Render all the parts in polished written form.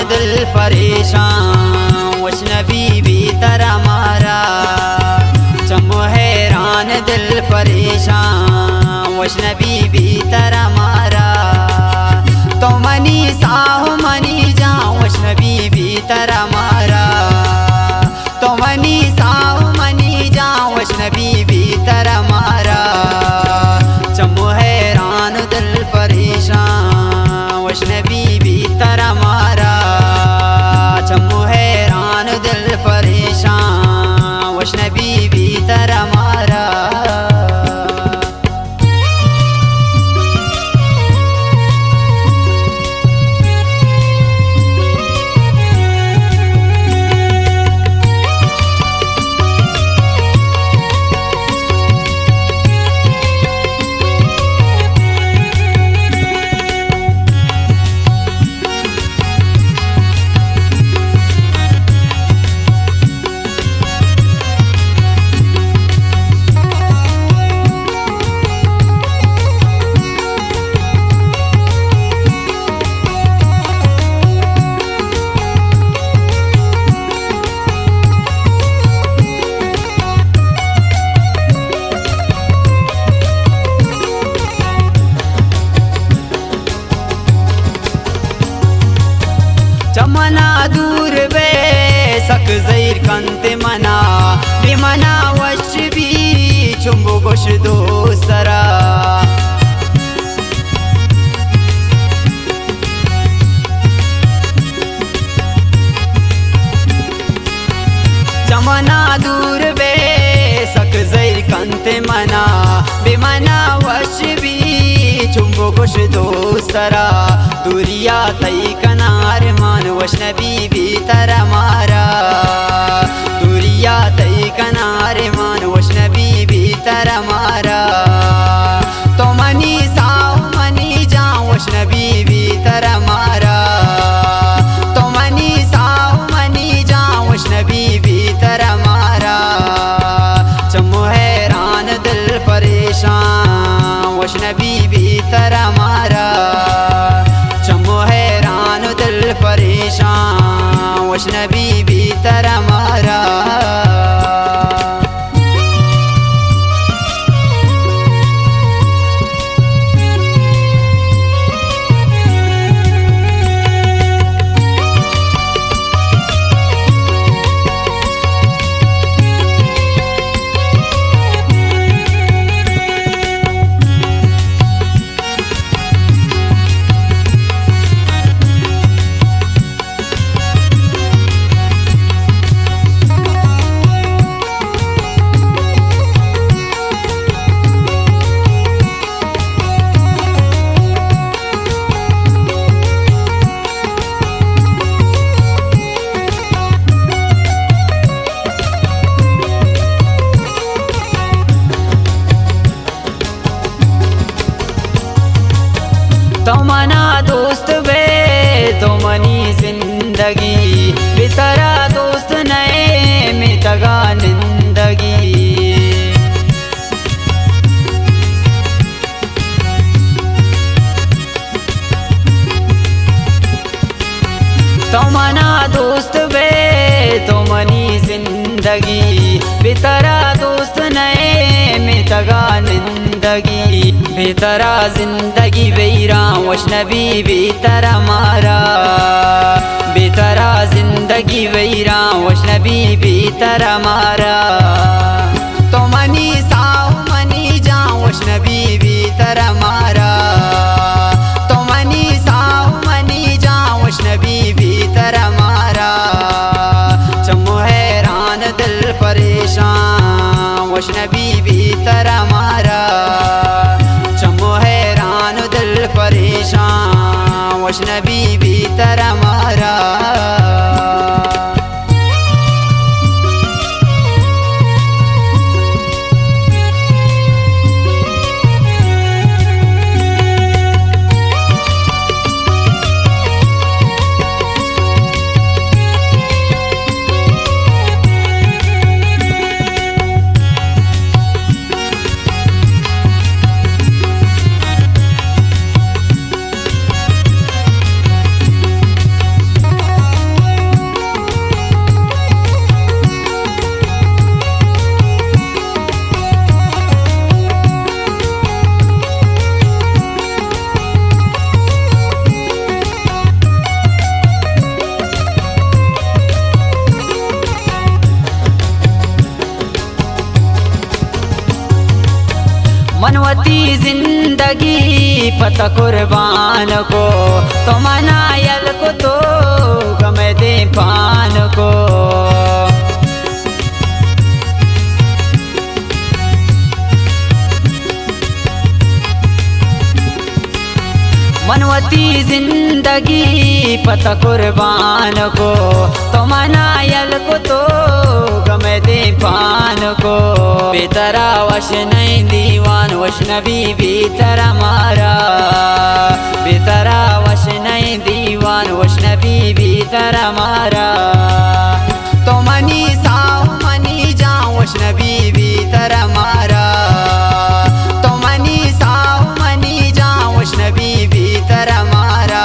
दिल परेशान वश नबी भी तरह मारा। चमो हैरान दिल परेशान वश नबी भी तरह मारा। तो मनी साहु मनी जाऊँ वश नबी भी तरह मारा। तो मनी साहु मनी जाऊँ वश नबी भी तरह मारा। चमो हैरान दिल परेशान वश नबी भी तरह मारा। चमो हैरान दिल परेशान वश नबी भी तरह मारा। चमना दूर बे सक जैर कंते मना बेमना वश भी चुम्बो गोश दोसरा। चमना दूर बे सक जैर कंते मना बेमना वश भी चुम्बो गोश दोसरा। दूरिया तई कनार मान वश नबी भी तरह मारा। दूरिया तई कनार मान वश नबी भी तरह मारा। तो मनी साहु मनी जाऊँ वश नबी भी तरह मारा। तो मनी साहु मनी जाऊँ वश नबी भी तरह मारा। चमो हैरान दिल परेशान वश नबी भी तरह मारा। चमो हैरान दिल परेशान वश नबी भी तरह मारा। तो मना दोस्त बे तो मनी जिंदगी बेतरा दोस्त नए में तगा निंदगी। तो मना दोस्त बे तो मनी जिंदगी बेतरा दोस्त नए में तगा निंदगी। बेतरा जिंदगी बेरा वश नबी भी तरह मारा। बेतरा जिंदगी बेरा वश नबी भी तरह मारा। तो मनी साहु मनी जाऊँ वश नबी भी तरह मारा। तो मनी साहु मनी जाऊँ वश नबी भी तरह मारा। चमो हैरान दिल परेशान वश नबी भी तरह मारा। चमो हैरान दिल परेशान वश नबी भी तरह मारा। मनवती जिंदगी पता कुर्बान को तो मनायल को तो गमे दे पान को मनवती जिंदगी पता कुर्बान को तो मनायल को तो गमे दे पान को बेतरा वश नहीं दीवान वश नबी बेतरा मारा बेतरा वश नहीं दीवान वश नबी बेतरा मारा तो मनी साव मनी जाऊं वश नबी बेतरा मारा तो मनी साव मनी जाऊं वश नबी बेतरा मारा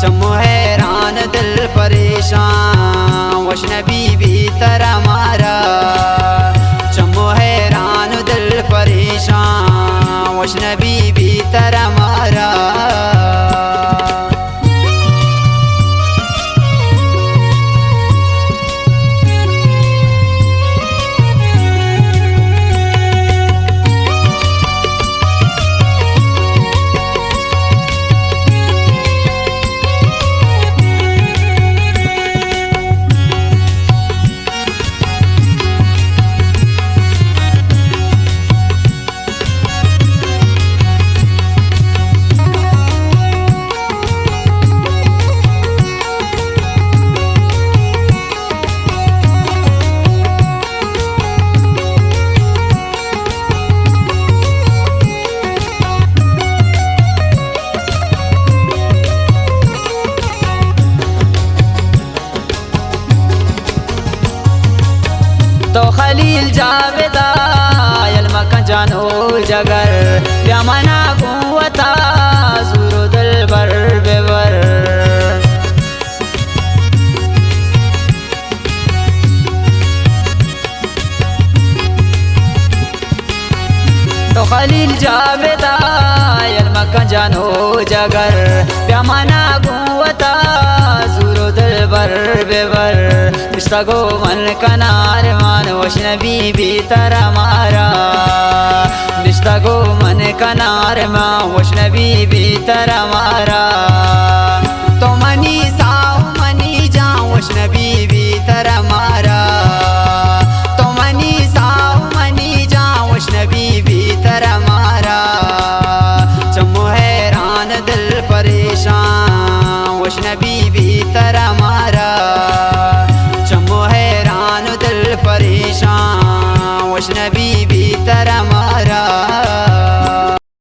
चमो हैरान दिल परेशान वश नबी बेतरा मारा चमो हैरान दिल परेशान वश नबी बेतरा मारा तो खलील जावेदा यलमा का जानो जगर यमना कुवता जुरो दिल बर बेवर तो खलील जावेदा यलमा का जानो जगर यमना कुवता जुरो दिल बर बेवर रिश्ता गो मन कनार मान वश नबी बेतरा मारा रिश्ता गो मन कनार मान वश नबी बेतरा मारा तो मनी साव मनी जाऊं वश नबी बेतरा मारा तो मनी साव मनी जाऊं वश नबी बेतरा मारा चमो हैरान दिल परेशान वश नबी बेतरा मारा चमो हैरान दिल परेशान वश नबी बेतरा मारा